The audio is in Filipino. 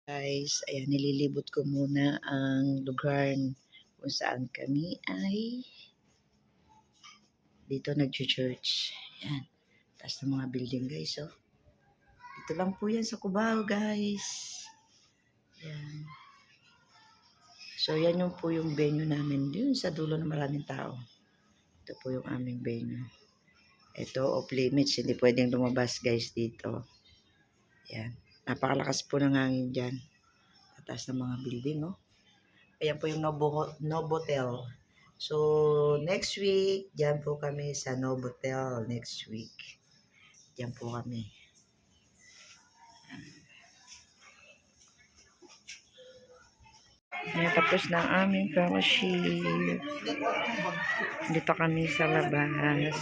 Guys, ayan, nililibot ko muna ang lugar kung saan kami ay dito nag-church. Ayan, taas ng mga building guys, oh. Dito lang po yan sa Cubao, guys. Ayan. So, yan yung po yung venue namin. Yun sa dulo ng maraming tao. Ito po yung aming venue. Ito, off limits. Hindi pwedeng lumabas, guys, dito. Ayan. Napakalakas po ng hangin dyan. Taas ng mga building, oh. Ayan po yung Novotel. So, next week, dyan po kami sa Novotel next week. Dyan po kami. Ayan, tapos na ang aming fellowship. Dito kami sa labas.